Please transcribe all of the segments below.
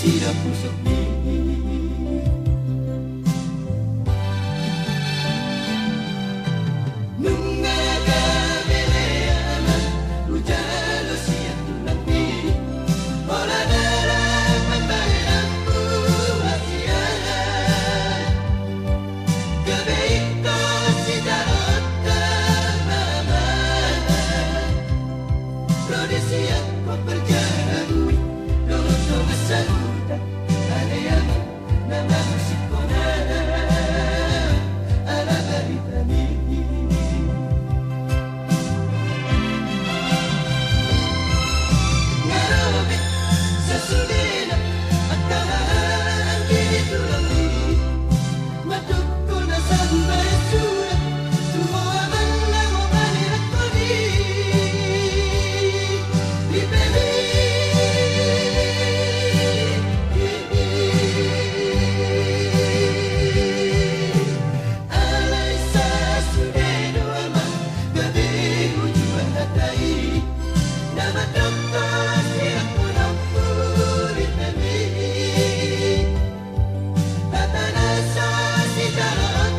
sirap pusok ni nung nagabeleaman ujalo siya tulad ni wala nalaman bayang buhasiyan gabi ko si darot kamaman prodisiya ko perjalanan lolo masaluda alayaman nama musik ko na ala balita ni ngarobit sa sulina at kahalang kinitulang ni matuk ko na sa may surat tumaman lang o manirat ko ni lipeli alay sa suneno ama gabi ujua hatay na matuk ko siya ko ng pulit na ni tatanasa si darot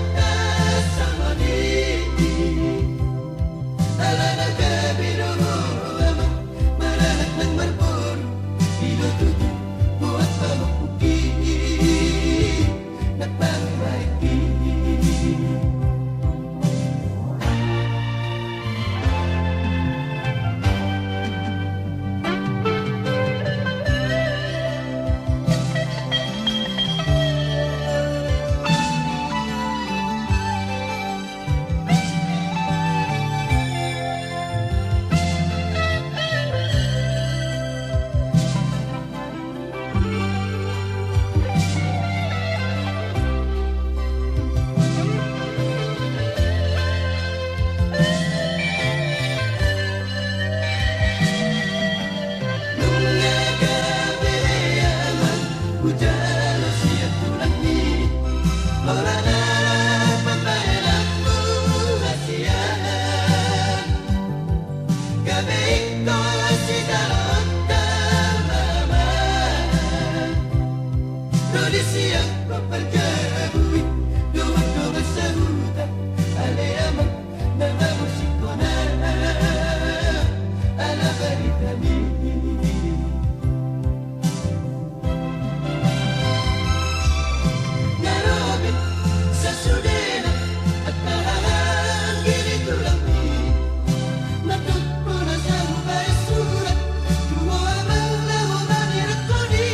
sa mani ala na gabi mo ama marahat ng marbor inutugi buhat pamukuki nagpangmaiki nung nagabeleaman ujalo siya tulad ni wala nalaman bayang buhasiyan gabi ko si darot kamaman prodisiya ko perjalanan duwag ko masaluda alayaman nama musik ko na ala balita ni narobit sa sulina at kahalang kinitulang ni matuk ko na sa may surat tumaman lang o manirat ko ni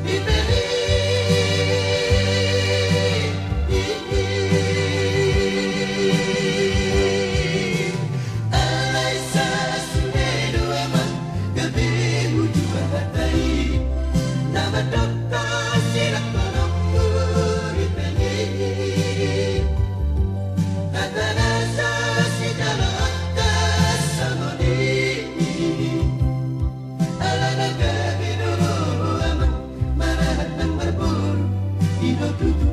lipeli alay sa suneno ama gabi ujua hatay na matuk ko siya ko ng pulit na ni tatanasa si darot sa mani ala na gabi mo ama marahat ng marbor inutugi